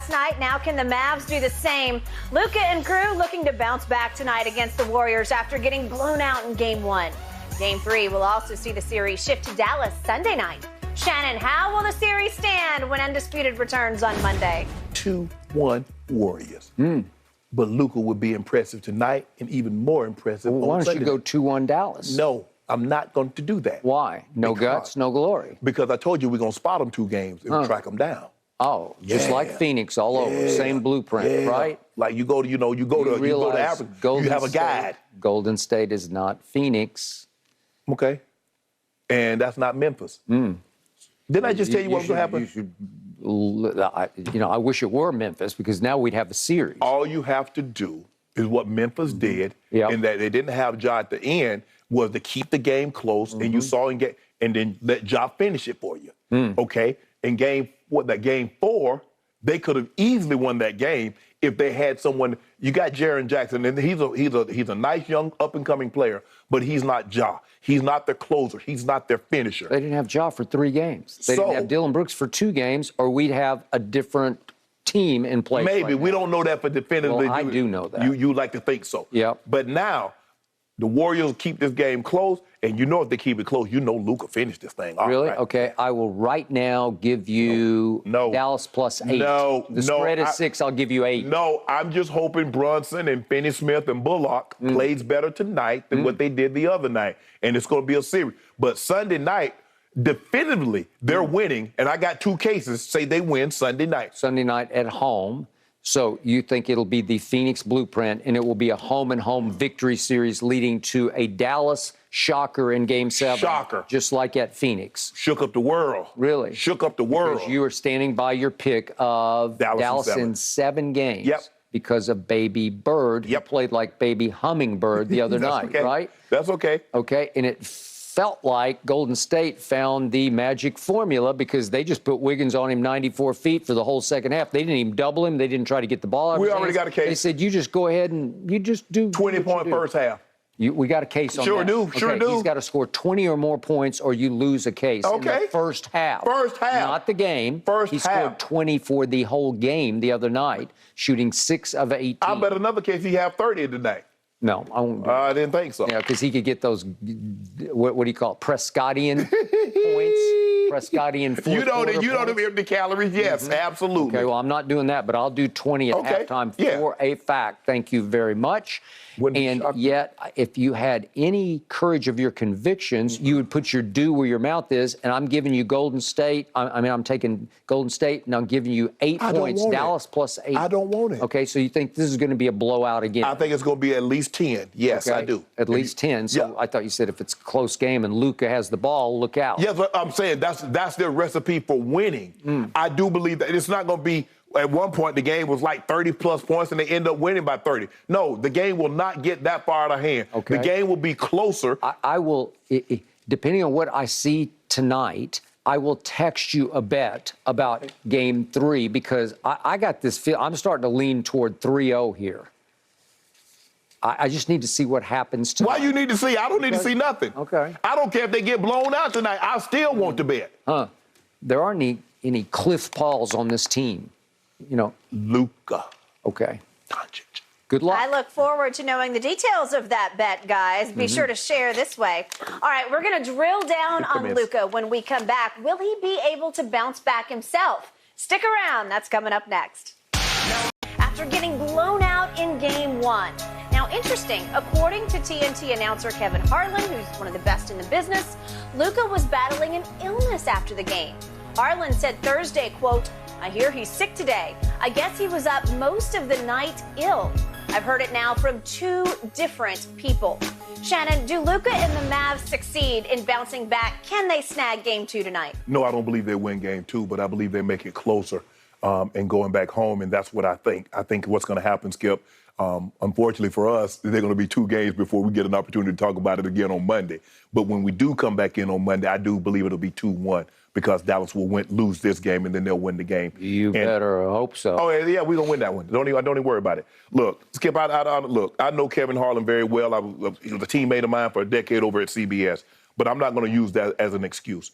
last night. Now can the Mavs do the same? Luka and crew looking to bounce back tonight against the Warriors after getting blown out in Game 1. Game 3 will also see the series shift to Dallas Sunday night. Shannon, how will the series stand when Undisputed returns on Monday? 2-1 Warriors. But Luka would be impressive tonight and even more impressive on Sunday. Why don't you go 2-1 Dallas? No, I'm not going to do that. Why? No guts, no glory. Because I told you we're going to spot them 2 games and track them down. Oh, just like Phoenix all over, same blueprint, right? Like you go to Africa, you have a guide. Golden State is not Phoenix. Okay. And that's not Memphis. Didn't I just tell you what was going to happen? I wish it were Memphis because now we'd have a series. All you have to do is what Memphis did, and that they didn't have Ja at the end, was to keep the game close, and you saw and then let Ja finish it for you. Okay? In game 4, they could have easily won that game if they had someone. You got Jaren Jackson, and he's a nice young up and coming player, but he's not Ja. He's not their closer. He's not their finisher. They didn't have Ja for 3 games. They didn't have Dylan Brooks for 2 games, or we'd have a different team in place. Maybe we don't know that for definitively. Well, I do know that. You like to think so. Yep. But now the Warriors keep this game close, and if they keep it close, Luka finished this thing off. Really? Right? Okay. I will right now give you Dallas plus 8. The spread is 6. I'll give you 8. No, I'm just hoping Brunson and Finney-Smith and Bullock plays better tonight than what they did the other night, and it's going to be a series. But Sunday night, definitively, they're winning, and I got 2 cases say they win Sunday night. Sunday night at home. So you think it'll be the Phoenix blueprint, and it will be a home-and-home victory series leading to a Dallas shocker in Game 7. Shocker. Just like at Phoenix. Shook up the world. Really? Shook up the world. Because you are standing by your pick of Dallas in 7 games. Yep. Because of Baby Bird, who played like Baby Hummingbird the other night, right? That's okay. Okay, and it felt like Golden State found the magic formula because they just put Wiggins on him 94 feet for the whole second half. They didn't even double him. They didn't try to get the ball out of his hands. We already got a case. They said, you just go ahead and you just do 20-point first half. We got a case on Sure that. do. He's got to score 20 or more points or you lose a case in the first half. First half. Not the game. He half. scored 20 for the whole game the other night, shooting 6 of 18. I bet another case he have 30 tonight. No, I won't. I didn't think so. Yeah, because he could get those, what do you call it, Prescottian points? Prescottian fourth quarter You don't have empty calories? Yes, absolutely. Okay, well, I'm not doing that, but I'll do 20 at halftime for a fact. Thank you very much. And yet, if you had any courage of your convictions, you would put your due where your mouth is, and I'm giving you Golden State. I'm taking Golden State, and I'm giving you 8 points. Dallas plus 8. I don't want it. Okay, so you think this is going to be a blowout again? I think it's going to be at least 10. Yes, I do. At least 10. So I thought you said if it's a close game and Luka has the ball, look out. Yes, I'm saying that's their recipe for winning. I do believe that it's not going to be. At one point, the game was like 30-plus points, and they end up winning by 30. No, the game will not get that far out of hand. Okay. The game will be closer. I will, depending on what I see tonight, I will text you a bet about Game 3 because I got this feel. I'm starting to lean toward 3-0 here. I just need to see what happens tonight. Why you need to see? I don't need to see nothing. Okay. I don't care if they get blown out tonight. I still want to bet. There aren't any Cliff Pauls on this team. Luka. Okay. Doncic. Good luck. I look forward to knowing the details of that bet, guys. Be sure to share this way. All right, we're going to drill down on Luka when we come back. Will he be able to bounce back himself? Stick around. That's coming up next. After getting blown out in Game 1. Now, interesting, according to TNT announcer Kevin Harlan, who's one of the best in the business, Luka was battling an illness after the game. Harlan said Thursday, quote, "I hear he's sick today. I guess he was up most of the night ill." I've heard it now from 2 different people. Shannon, do Luka and the Mavs succeed in bouncing back? Can they snag Game 2 tonight? No, I don't believe they win Game 2, but I believe they make it closer and going back home, and that's what I think. I think what's going to happen, Skip, unfortunately for us, they're going to be 2 games before we get an opportunity to talk about it again on Monday. But when we do come back in on Monday, I do believe it'll be 2-1. Because Dallas will lose this game, and then they'll win the game. You better hope so. Oh, yeah, we're going to win that one. Don't even worry about it. Look, Skip, I know Kevin Harlan very well. He was a teammate of mine for a decade over at CBS, but I'm not going to use that as an excuse.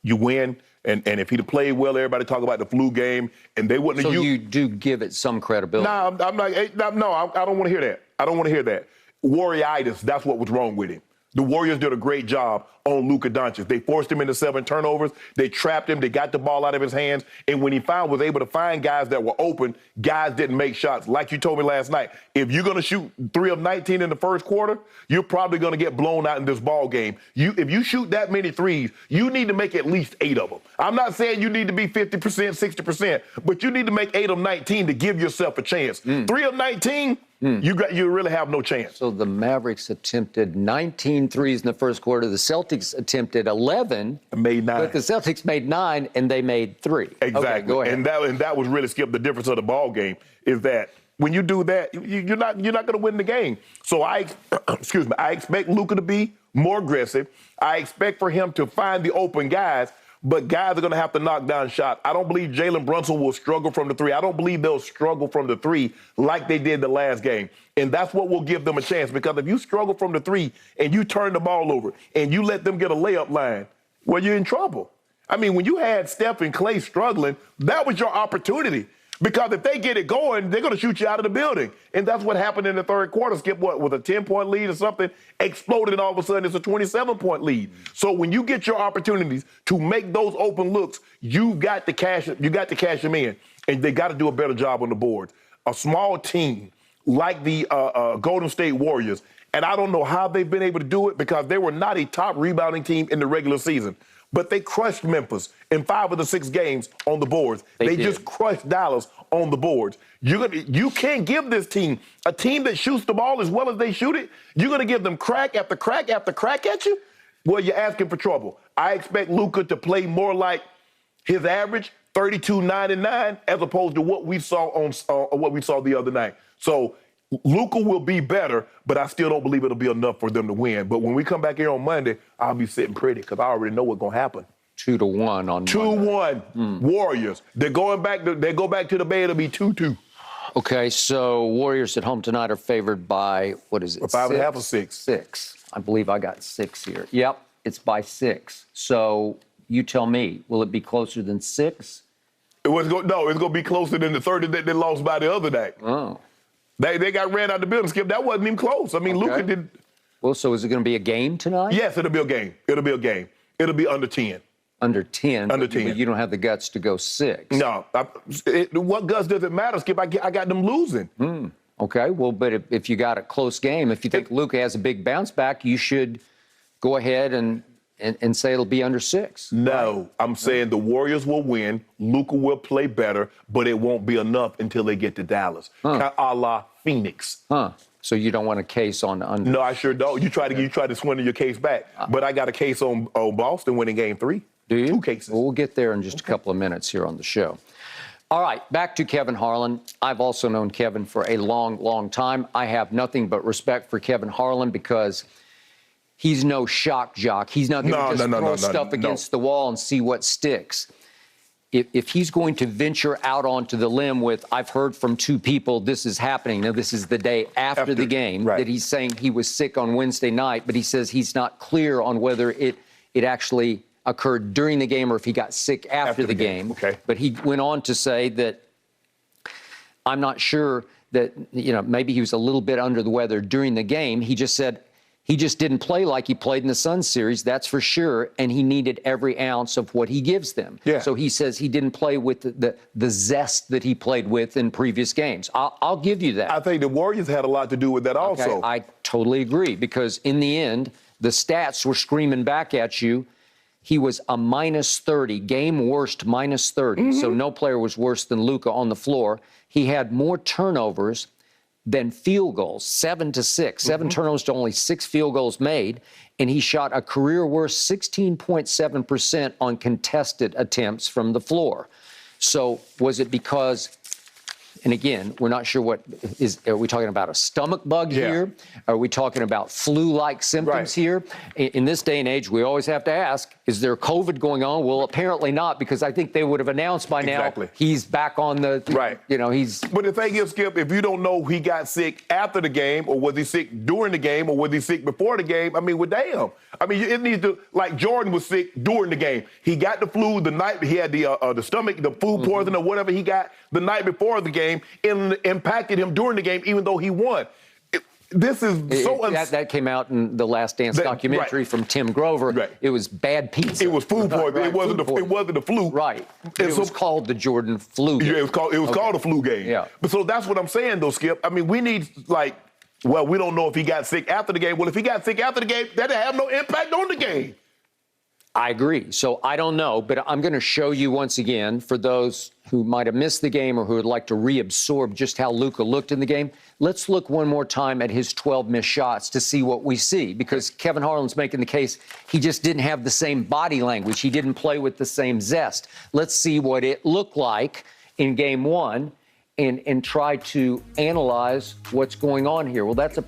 You win, And if he'd have played well, everybody talk about the flu game, and they wouldn't have used. So you do give it some credibility? No, I'm not. No, I don't want to hear that. I don't want to hear that. Warrioritis, that's what was wrong with him. The Warriors did a great job on Luka Doncic. They forced him into 7 turnovers. They trapped him. They got the ball out of his hands. And when he was able to find guys that were open, guys didn't make shots. Like you told me last night, if you're going to shoot 3 of 19 in the first quarter, you're probably going to get blown out in this ball game. If you shoot that many threes, you need to make at least 8 of them. I'm not saying you need to be 50%, 60%, but you need to make 8 of 19 to give yourself a chance. 3 of 19, you really have no chance. So the Mavericks attempted 19 threes in the first quarter. The Celtics attempted 11. Made 9. But the Celtics made 9, and they made 3. Exactly. Okay, go ahead. And that was really, Skip, the difference of the ball game is that when you do that, you're not going to win the game. So I expect Luka to be more aggressive. I expect for him to find the open guys, but guys are going to have to knock down shots. I don't believe Jalen Brunson will struggle from the 3. I don't believe they'll struggle from the 3 like they did the last game. And that's what will give them a chance, because if you struggle from the 3 and you turn the ball over and you let them get a layup line, well, you're in trouble. I mean, when you had Steph and Klay struggling, that was your opportunity. Because if they get it going, they're going to shoot you out of the building. And that's what happened in the third quarter. Skip, with a 10-point lead or something, exploded, and all of a sudden it's a 27-point lead. So when you get your opportunities to make those open looks, you've got to cash them in. And they got to do a better job on the boards. A small team like the Golden State Warriors, and I don't know how they've been able to do it, because they were not a top rebounding team in the regular season. But they crushed Memphis in 5 of the 6 games on the boards. They just crushed Dallas on the boards. You can't give this team, a team that shoots the ball as well as they shoot it, you're going to give them crack after crack after crack at you? Well, you're asking for trouble. I expect Luka to play more like his average, 32, 9, and 9, as opposed to what we saw the other night. So Luka will be better, but I still don't believe it'll be enough for them to win. But when we come back here on Monday, I'll be sitting pretty, because I already know what's going to happen. 2-1 on 2-1 Warriors. They go back to the Bay. It'll be 2-2. Okay, so Warriors at home tonight are favored by, what is it? 5.5 or 6. 6. I believe I got 6 here. Yep, it's by 6. So you tell me, will it be closer than 6? It's going to be closer than the 30 that they lost by the other night. Oh. They got ran out of the building, Skip. That wasn't even close. I mean, Luka did. Well, so is it going to be a game tonight? Yes, it'll be a game. It'll be under 10. Under 10? Under 10. But you don't have the guts to go 6. No. What guts does it matter, Skip? I got them losing. Okay, well, but if you got a close game, if you think Luka has a big bounce back, you should go ahead and say it'll be under 6. No, right? I'm saying the Warriors will win. Luka will play better, but it won't be enough until they get to Dallas. A la Phoenix. So you don't want a case on the under? No, I sure don't. You try to swindle your case back. But I got a case on Boston winning game 3. Do you? 2 cases. Well, we'll get there in just a couple of minutes here on the show. All right, back to Kevin Harlan. I've also known Kevin for a long, long time. I have nothing but respect for Kevin Harlan, because he's no shock jock. He's not going to just throw stuff against the wall and see what sticks. If he's going to venture out onto the limb with, I've heard from 2 people, this is happening. Now, this is the day after the game, that he's saying he was sick on Wednesday night, but he says he's not clear on whether it actually occurred during the game or if he got sick after the game. Okay. But he went on to say that, I'm not sure that, maybe he was a little bit under the weather during the game. He just said he just didn't play like he played in the Suns series, that's for sure, and he needed every ounce of what he gives them. Yeah. So he says he didn't play with the zest that he played with in previous games. I'll give you that. I think the Warriors had a lot to do with that also. I totally agree, because in the end, the stats were screaming back at you. He was a -30, game worst -30. So no player was worse than Luka on the floor. He had more turnovers than field goals, 7 to 6. 7 turnovers to only 6 field goals made. And he shot a career worst 16.7% on contested attempts from the floor. So was it because And again, we're not sure are we talking about a stomach bug here? Are we talking about flu-like symptoms here? In this day and age, we always have to ask, is there COVID going on? Well, apparently not, because I think they would have announced by now he's back on the, he's... But the thing is, Skip, if you don't know he got sick after the game, or was he sick during the game, or was he sick before the game, I mean, well, damn. I mean, it needs to, like Jordan was sick during the game. He got the flu the night, he had the stomach, the food poisoning or whatever he got the night before the game, and impacted him during the game, even though he won. This is that came out in the Last Dance documentary from Tim Grover. It was bad pizza. It was food poisoning. It wasn't the flu. Right. It was called the Jordan flu game. Yeah, it was called a flu game. Yeah. But so that's what I'm saying, though, Skip. I mean, we need, like, well, we don't know if he got sick after the game. Well, if he got sick after the game, that'd have no impact on the game. I agree. So I don't know, but I'm going to show you once again, for those who might have missed the game or who would like to reabsorb just how Luka looked in the game. Let's look one more time at his 12 missed shots to see what we see, because Kevin Harlan's making the case he just didn't have the same body language. He didn't play with the same zest. Let's see what it looked like in game one and try to analyze what's going on here. Well, that's a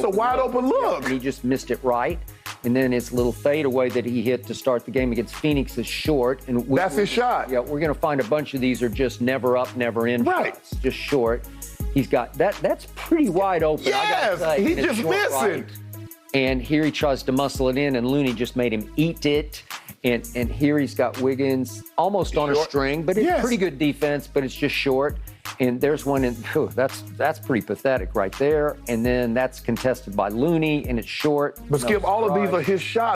wide open look. And he just missed it right. And then his little fadeaway that he hit to start the game against Phoenix is short. And that's his shot. Yeah, we're going to find a bunch of these are just never up, never in shots, just short. He's got that. That's pretty wide open. Yes, he's just missing. Right. And here he tries to muscle it in, and Looney just made him eat it. And here he's got Wiggins almost on a string, but it's pretty good defense, but it's just short. And there's one that's pretty pathetic right there. And then that's contested by Looney, and it's short. But Skip, all of these are his shots.